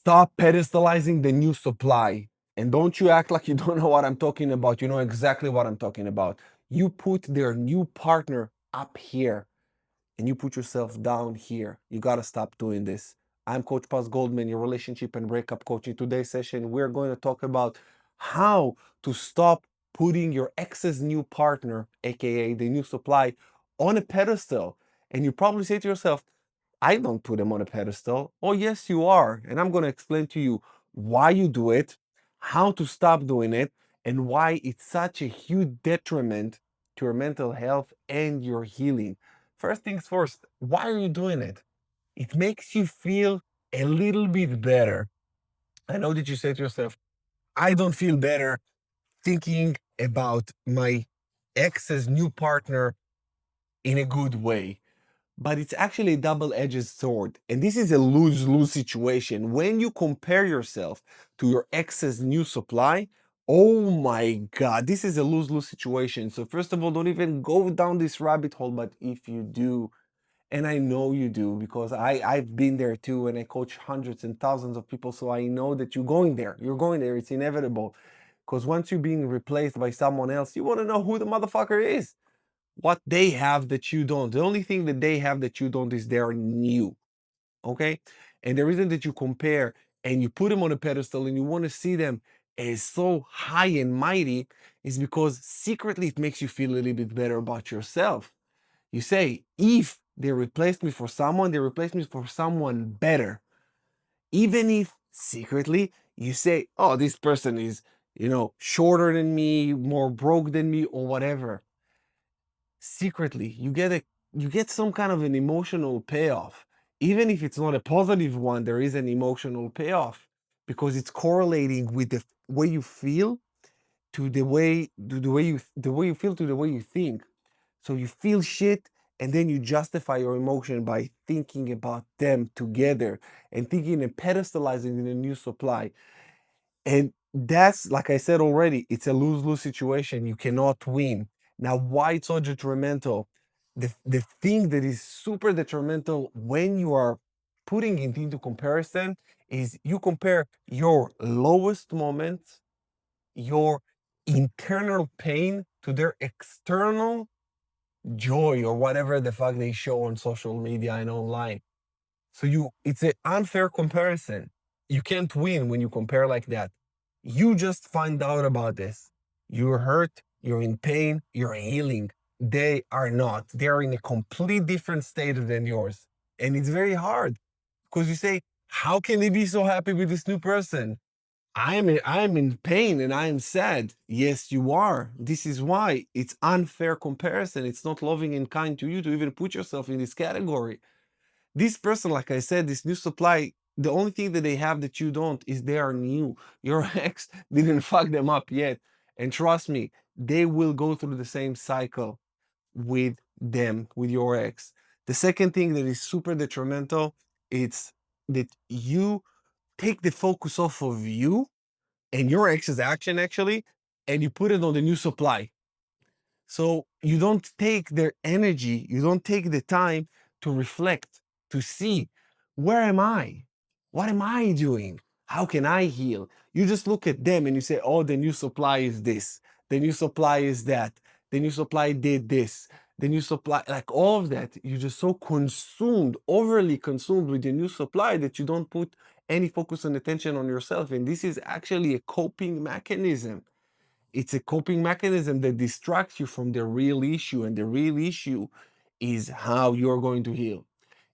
Stop pedestalizing the new supply. And don't you act like you don't know what I'm talking about. You know exactly what I'm talking about. You put their new partner up here and you put yourself down here. You got to stop doing this. I'm Coach Goldman, your relationship and breakup coach. In today's session, we're going to talk about how to stop putting your ex's new partner, aka the new supply, on a pedestal. And you probably say to yourself, I don't put them on a pedestal. Oh, yes, you are. And I'm going to explain to you why you do it, how to stop doing it, and why it's such a huge detriment to your mental health and your healing. First things first, why are you doing it? It makes you feel a little bit better. I know that you say to yourself, I don't feel better thinking about my ex's new partner in a good way. But it's actually a double-edged sword. And this is a lose-lose situation. When you compare yourself to your ex's new supply, oh my God, this is a lose-lose situation. So first of all, don't even go down this rabbit hole. But if you do, and I know you do because I've been there too, and I coach hundreds and thousands of people, so I know that you're going there. You're going there. It's inevitable. Because once you're being replaced by someone else, you want to know who the motherfucker is, what they have that you don't. The only thing that they have that you don't is they're new. Okay? And the reason that you compare and you put them on a pedestal and you want to see them as so high and mighty is because secretly it makes you feel a little bit better about yourself. You say, if they replaced me for someone, they replaced me for someone better. Even if secretly you say, oh, this person is, shorter than me, more broke than me, or whatever. Secretly you get some kind of an emotional payoff. Even if it's not a positive one, there is an emotional payoff because it's correlating with the way you feel to the way you feel to the way you think. So you feel shit and then you justify your emotion by thinking about them together and thinking and pedestalizing in a new supply. And that's, like I said already, it's a lose-lose situation. You cannot win. Now, why it's so detrimental? The thing that is super detrimental when you are putting it into comparison is you compare your lowest moments, your internal pain, to their external joy or whatever the fuck they show on social media and online. So it's an unfair comparison. You can't win when you compare like that. You just find out about this. You're hurt, you're in pain, you're healing. They are not. They are in a complete different state than yours. And it's very hard because you say, how can they be so happy with this new person? I'm in pain and I am sad. Yes, you are. This is why it's unfair comparison. It's not loving and kind to you to even put yourself in this category. This person, like I said, this new supply, the only thing that they have that you don't is they are new. Your ex didn't fuck them up yet. And trust me, they will go through the same cycle with them, with your ex. The second thing that is super detrimental, it's that you take the focus off of you and your ex's action actually, and you put it on the new supply. So you don't take their energy, you don't take the time to reflect, to see, where am I? What am I doing? How can I heal? You just look at them and you say, oh, the new supply is this, the new supply is that, the new supply did this, the new supply, like all of that. You're just so consumed, overly consumed with the new supply that you don't put any focus and attention on yourself. And this is actually a coping mechanism. It's a coping mechanism that distracts you from the real issue. And the real issue is how you're going to heal.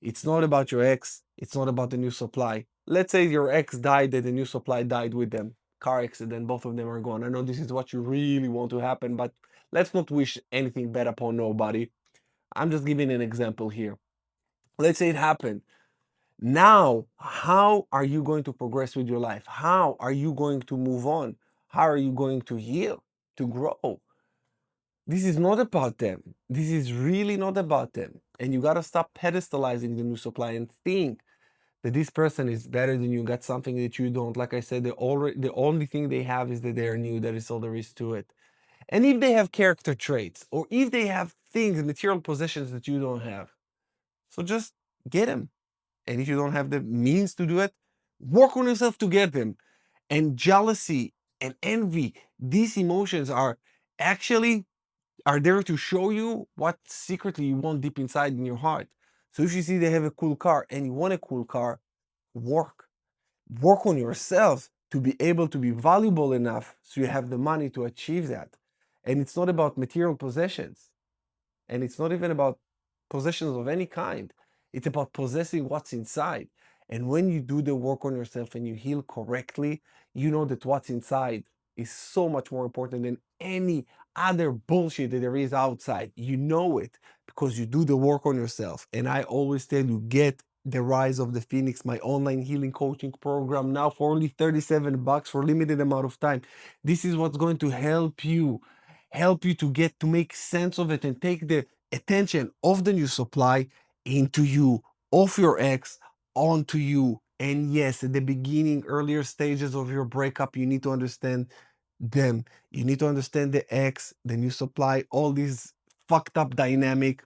It's not about your ex. It's not about the new supply. Let's say your ex died and the new supply died with them. Car accident, both of them are gone. I know this is what you really want to happen, but let's not wish anything bad upon nobody. I'm just giving an example here. Let's say it happened. Now, how are you going to progress with your life? How are you going to move on? How are you going to heal, to grow? This is not about them. This is really not about them. And you got to stop pedestalizing the new supply and think that this person is better than you, got something that you don't. Like I said, the only thing they have is that they're new. That is all there is to it. And if they have character traits or if they have things, material possessions that you don't have, so just get them. And if you don't have the means to do it, Work on yourself to get them. And jealousy and envy, these emotions actually are there to show you what secretly you want deep inside in your heart. So if you see they have a cool car and you want a cool car, work. Work on yourself to be able to be valuable enough so you have the money to achieve that. And it's not about material possessions. And it's not even about possessions of any kind. It's about possessing what's inside. And when you do the work on yourself and you heal correctly, you know that what's inside is so much more important than any other bullshit that there is outside. You know it because you do the work on yourself. And I always tell you, get the Rise of the Phoenix, my online healing coaching program, now for only 37 bucks for limited amount of time. This is what's going to help you to get to make sense of it and take the attention of the new supply into you, of your ex onto you. And yes, at the beginning, earlier stages of your breakup, you need to understand them. You need to understand the ex, the new supply, all these fucked up dynamic.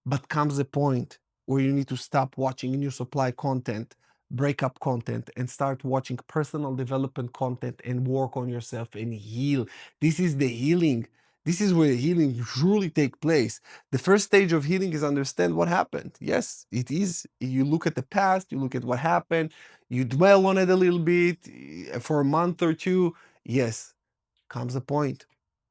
But comes a point where you need to stop watching new supply content, breakup content, and start watching personal development content and work on yourself and heal. This is the healing. This is where healing truly take place. The first stage of healing is understand what happened. Yes, it is. You look at the past, you look at what happened, you dwell on it a little bit for a month or two. Yes, comes a point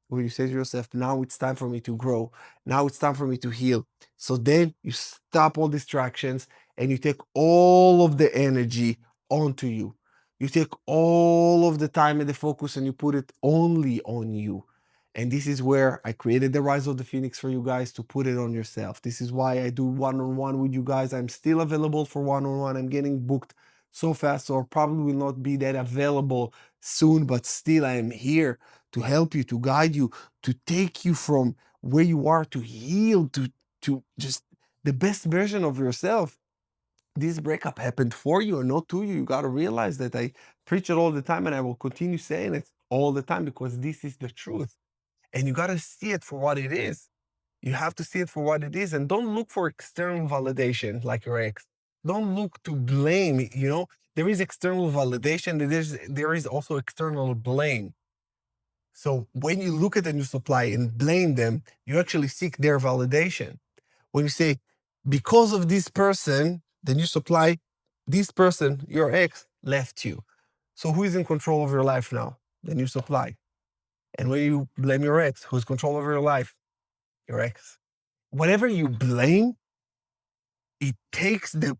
where you say to yourself, now it's time for me to grow. Now it's time for me to heal. So then you stop all distractions and you take all of the energy onto you. You take all of the time and the focus and you put it only on you. And this is where I created the Rise of the Phoenix for you guys to put it on yourself. This is why I do one-on-one with you guys. I'm still available for one-on-one. I'm getting booked so fast, so I probably will not be that available soon, but still I am here to help you, to guide you, to take you from where you are to heal, to just the best version of yourself. This breakup happened for you and not to you. You got to realize that. I preach it all the time and I will continue saying it all the time because this is the truth. And you got to see it for what it is. You have to see it for what it is and don't look for external validation like your ex. Don't look to blame, there is external validation, there is also external blame. So when you look at the new supply and blame them, you actually seek their validation. When you say, because of this person, the new supply, this person, your ex, left you. So who is in control of your life now? The new supply. And when you blame your ex, who's control over your life? Your ex. Whatever you blame, it takes the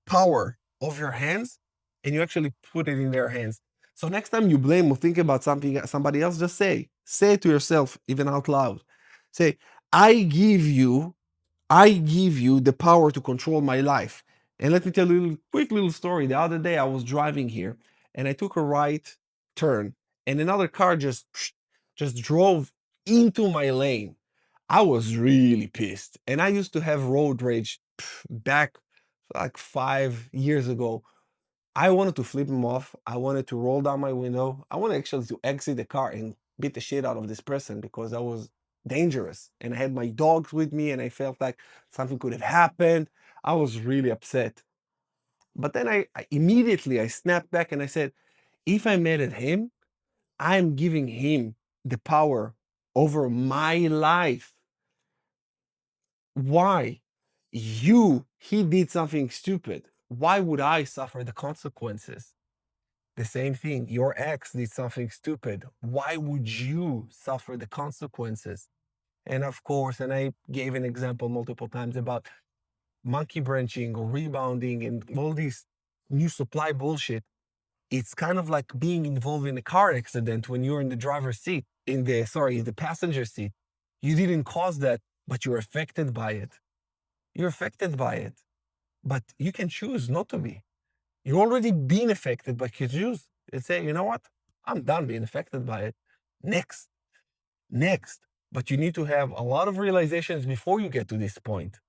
power of your hands and you actually put it in their hands. So next time you blame or think about somebody else, just say it to yourself, even out loud. Say, I give you, I give you the power to control my life. And let me tell you a quick little story. The other day I was driving here and I took a right turn and another car just drove into my lane. I was really pissed. And I used to have road rage back like 5 years ago. I wanted to flip him off. I wanted to roll down my window. I wanted actually to exit the car and beat the shit out of this person because I was dangerous. And I had my dogs with me and I felt like something could have happened. I was really upset. But then I immediately I snapped back and I said, if I'm mad at him, I'm giving him the power over my life. Why? He did something stupid. Why would I suffer the consequences? The same thing, your ex did something stupid. Why would you suffer the consequences? And of course, and I gave an example multiple times about monkey branching or rebounding and all these new supply bullshit. It's kind of like being involved in a car accident when you're in the driver's seat, in the passenger seat. You didn't cause that, but you're affected by it. You're affected by it, but you can choose not to be. You're already being affected, but you choose and say, you know what? I'm done being affected by it. Next, next. But you need to have a lot of realizations before you get to this point.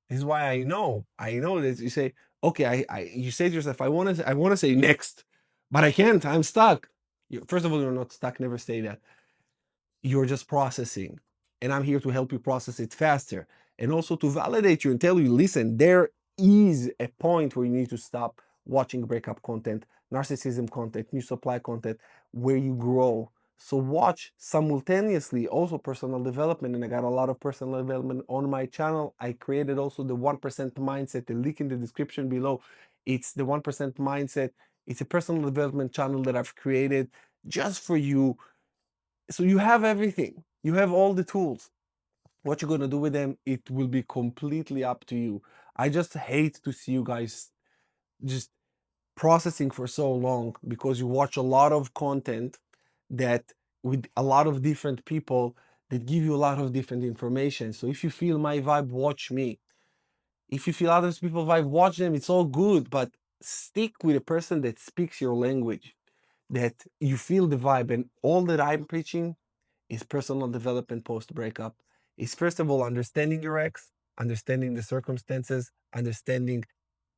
This is why I know that you say, okay, you say to yourself, I want to say next, but I can't. I'm stuck. First of all, you're not stuck. Never say that. You're just processing. And I'm here to help you process it faster. And also to validate you and tell you, listen, there is a point where you need to stop watching breakup content, narcissism content, new supply content, where you grow. So watch simultaneously also personal development, and I got a lot of personal development on my channel. I created also the 1% mindset, the link in the description below. It's the 1% mindset. It's a personal development channel that I've created just for you. So you have everything. You have all the tools. What you're gonna do with them, it will be completely up to you. I just hate to see you guys just processing for so long because you watch a lot of content that with a lot of different people that give you a lot of different information. So if you feel my vibe, watch me. If you feel other people's vibe, watch them. It's all good, but stick with a person that speaks your language, that you feel the vibe. And all that I'm preaching is personal development post breakup. Is first of all understanding your ex, understanding the circumstances, understanding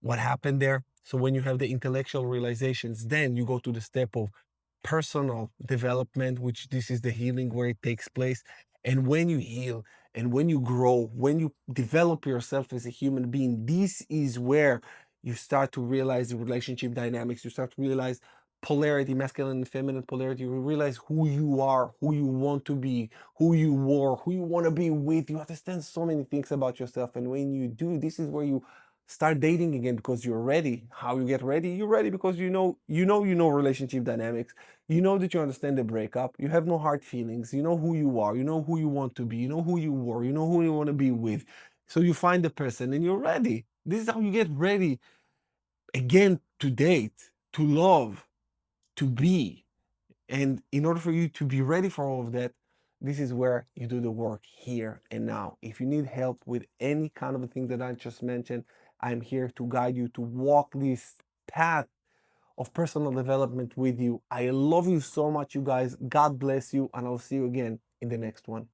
what happened there. So when you have the intellectual realizations, then you go to the step of personal development, which this is the healing where it takes place. And when you heal and when you grow, when you develop yourself as a human being, this is where you start to realize the relationship dynamics. You start to realize polarity, masculine and feminine polarity. You realize who you are, who you want to be, who you were, who you want to be with. You understand so many things about yourself. And when you do, this is where you start dating again because you're ready. How you get ready? You're ready because you know relationship dynamics. You know that you understand the breakup. You have no hard feelings. You know who you are. You know who you want to be. You know who you were. You know who you want to be with. So you find the person and you're ready. This is how you get ready again to date, to love, to be. And in order for you to be ready for all of that, this is where you do the work here and now. If you need help with any kind of a thing that I just mentioned, I'm here to guide you to walk this path of personal development with you. I love you so much, you guys. God bless you, and I'll see you again in the next one.